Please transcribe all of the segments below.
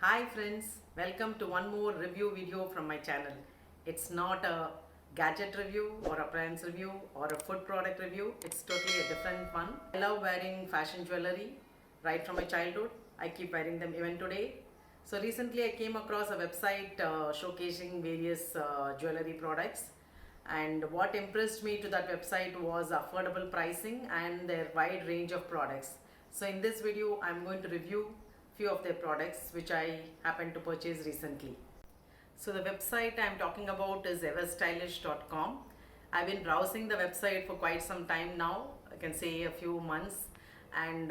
Hi friends, welcome to one more review video from my channel. It's not a gadget review or appliance review or a food product review. It's totally a different one. I love wearing fashion jewelry right from my childhood. I keep wearing them even today. So recently I came across a website showcasing various jewelry products, and what impressed me to that website was affordable pricing and their wide range of products. So in this video I'm going to review few of their products which I happened to purchase recently. So the website I'm talking about is everstylish.com. I've been browsing the website for quite some time now, I can say a few months, and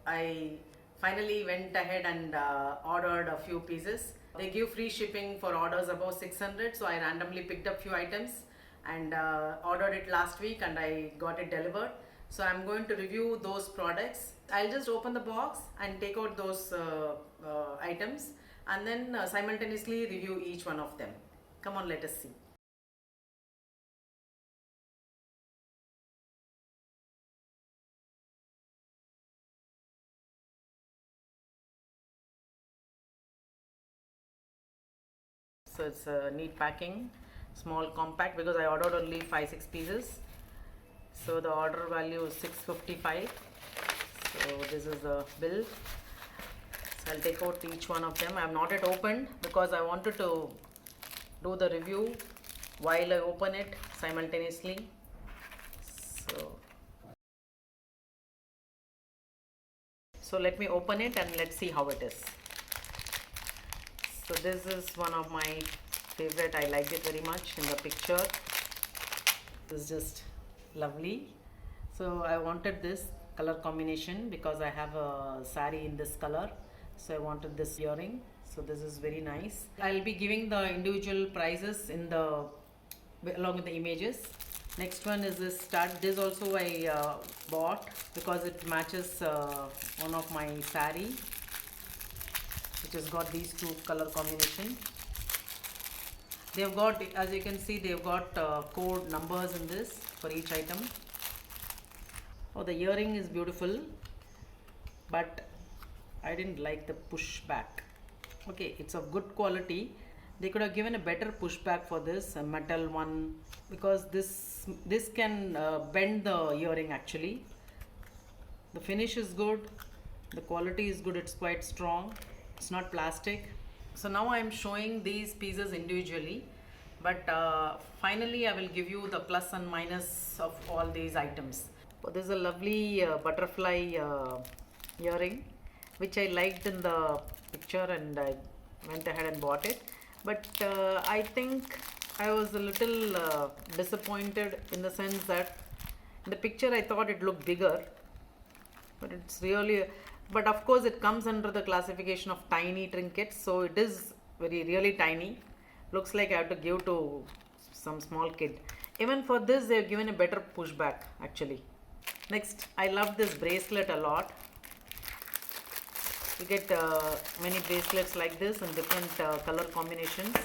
I finally went ahead and ordered a few pieces. They give free shipping for orders above 600, so I randomly picked up few items and ordered it last week and I got it delivered. So I'm going to review those products. I'll just open the box and take out those items and then simultaneously review each one of them. Come on, let us see. So it's a neat packing, small compact, because I ordered only 5-6 pieces. So the order value is 655. So this is the bill. So I'll take out each one of them. I have not yet opened because I wanted to do the review while I open it simultaneously. So let me open it and let's see how it is. So this is one of my favorite. I liked it very much in the picture. This is just lovely. So I wanted this color combination because I have a sari in this color, so I wanted this earring. So this is very nice. I'll be giving the individual prices in the along with the images. Next one is this stud. This also I bought because it matches one of my sari, which has got these two color combination. They've got, as you can see, they've got code numbers in this for each item. Oh, the earring is beautiful, but I didn't like the pushback. Okay, it's of good quality. They could have given a better pushback for this, a metal one, because this can bend the earring actually. The finish is good, the quality is good, it's quite strong, it's not plastic. So now I am showing these pieces individually, but finally I will give you the plus and minus of all these items. Oh, this is a lovely butterfly earring, which I liked in the picture and I went ahead and bought it. But I think I was a little disappointed in the sense that in the picture I thought it looked bigger, but it's really, but of course it comes under the classification of tiny trinkets, so it is really tiny. Looks like I have to give to some small kid. Even for this they have given a better pushback actually. Next, I love this bracelet a lot. You get many bracelets like this in different color combinations.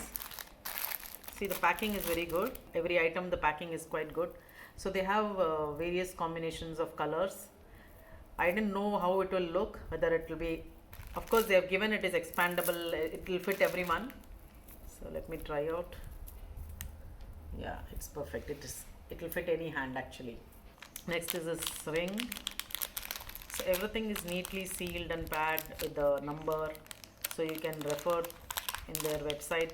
See, the packing is very good. Every item, the packing is quite good. So they have various combinations of colors. I didn't know how it will look, whether it will be, of course they have given it is expandable, it will fit everyone. So let me try out. Yeah, it's perfect. It will fit any hand actually. Next is this ring. So everything is neatly sealed and packed with the number, so you can refer in their website.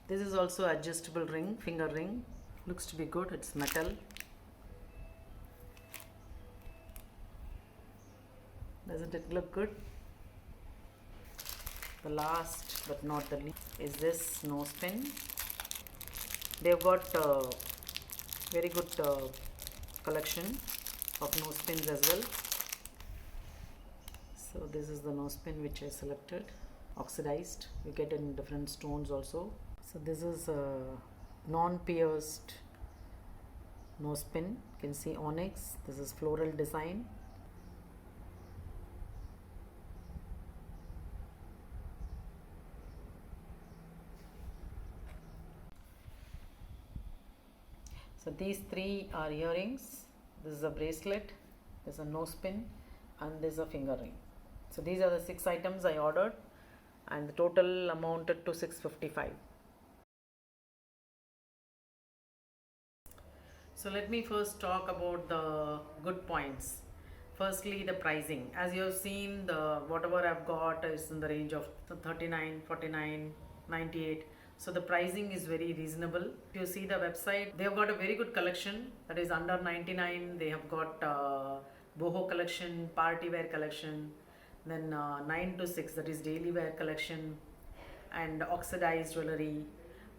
This is also adjustable ring, finger ring. Looks to be good. It's metal. Doesn't it look good? The last but not the least is this nose pin. They've got very good collection of nose pins as well. So this is the nose pin which I selected, oxidized. You get it in different stones also. So this is a non-pierced nose pin. You can see onyx. This is floral design. So these three are earrings. This is a bracelet. There's a nose pin and there's a finger ring. So these are the 6 items I ordered, and the total amounted to 655. So let me first talk about the good points. Firstly, the pricing. As you have seen, the whatever I've got is in the range of 39, 49, 98. So the pricing is very reasonable. If you see the website, they have got a very good collection that is under 99. They have got boho collection, party wear collection, then 9 to 6, that is daily wear collection, and oxidized jewellery,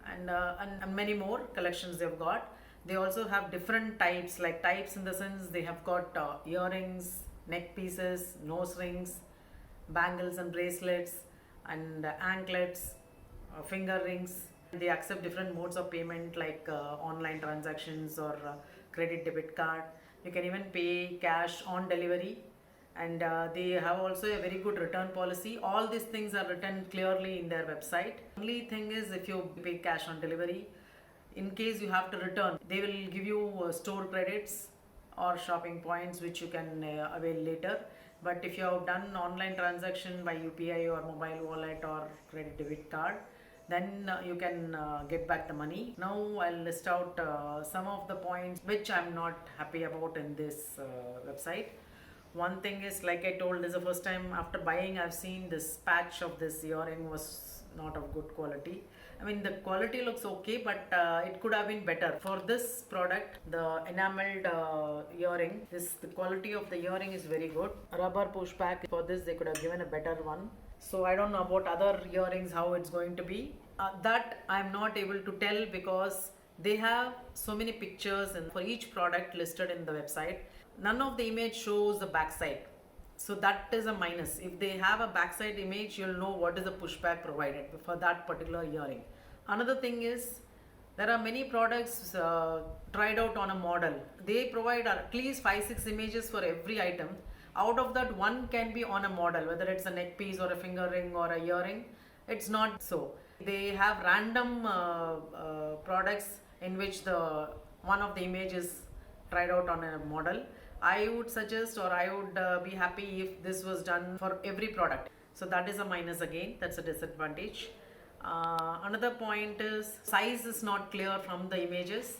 and many more collections they've got. They also have different types, like types in the sense they have got earrings, neck pieces, nose rings, bangles and bracelets, and anklets, finger rings. They accept different modes of payment like online transactions or credit debit card. You can even pay cash on delivery, and they have also a very good return policy. All these things are written clearly in their website. Only thing is, if you pay cash on delivery, in case you have to return, they will give you store credits or shopping points which you can avail later. But if you have done online transaction by UPI or mobile wallet or credit debit card, then you can get back the money. Now I'll list out some of the points which I'm not happy about in this website. One thing is, like I told, this is the first time after buying I've seen this patch of this earring was not of good quality. I mean, the quality looks okay, but it could have been better. For this product, the enameled earring, the quality of the earring is very good. Rubber pushback, for this they could have given a better one. So I don't know about other earrings how it's going to be. That I'm not able to tell because they have so many pictures and for each product listed in the website. None of the image shows the backside. So that is a minus. If they have a backside image, you'll know what is the pushback provided for that particular earring. Another thing is, there are many products tried out on a model. They provide at least 5-6 images for every item. Out of that, one can be on a model, whether it's a neck piece or a finger ring or a earring. It's not so. They have random products in which one of the images tried out on a model. I would suggest, or I would be happy if this was done for every product. So that is a minus again, that's a disadvantage. Another point is, size is not clear from the images.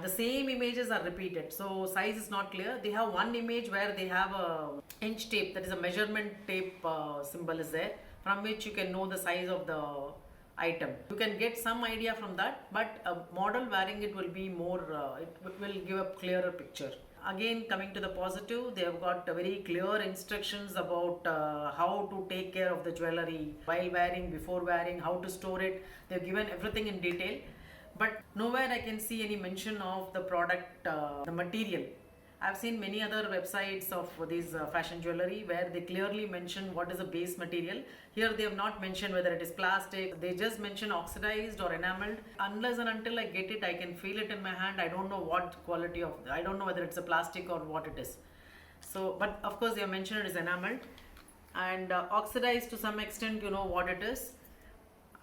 The same images are repeated, so size is not clear. They have one image where they have a inch tape, that is a measurement tape symbol is there, from which you can know the size of the item. You can get some idea from that, but a model wearing it will be more, it will give a clearer picture. Again, coming to the positive, they have got very clear instructions about how to take care of the jewellery while wearing, before wearing, how to store it. They have given everything in detail, but nowhere I can see any mention of the product, the material. I've seen many other websites of these fashion jewellery where they clearly mention what is the base material. Here they have not mentioned whether it is plastic. They just mention oxidized or enameled. Unless and until I get it, I can feel it in my hand. I don't know what quality of, I don't know whether it's a plastic or what it is. So, but of course they have mentioned it is enameled. And oxidized to some extent, you know what it is.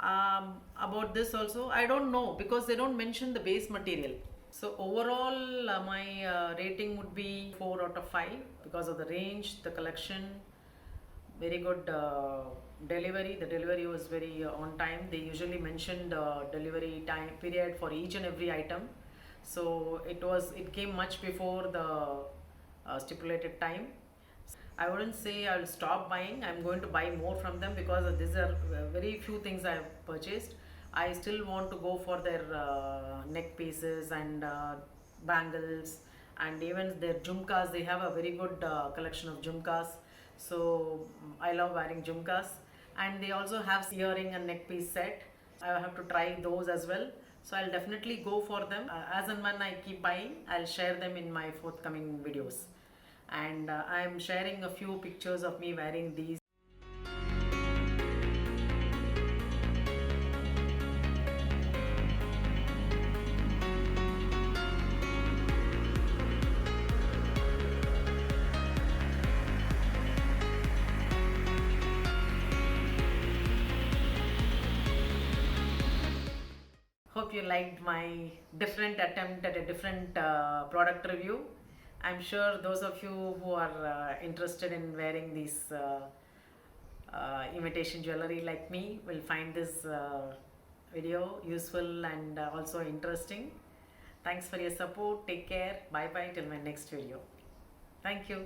About this also, I don't know because they don't mention the base material. So overall, my rating would be 4 out of 5 because of the range, the collection, very good delivery. The delivery was very on time. They usually mentioned delivery time period for each and every item. So it came much before the stipulated time. I wouldn't say I'll stop buying. I'm going to buy more from them because these are very few things I have purchased. I still want to go for their neck pieces and bangles, and even their jhumkas. They have a very good collection of jhumkas. So I love wearing jhumkas, and they also have earring and neck piece set. I have to try those as well. So I'll definitely go for them. As and when I keep buying, I'll share them in my forthcoming videos. And I'm sharing a few pictures of me wearing these. Hope you liked my different attempt at a different product review, I'm sure those of you who are interested in wearing these imitation jewelry like me will find this video useful and also interesting. Thanks for your support. Take care. Bye bye till my next video. Thank you.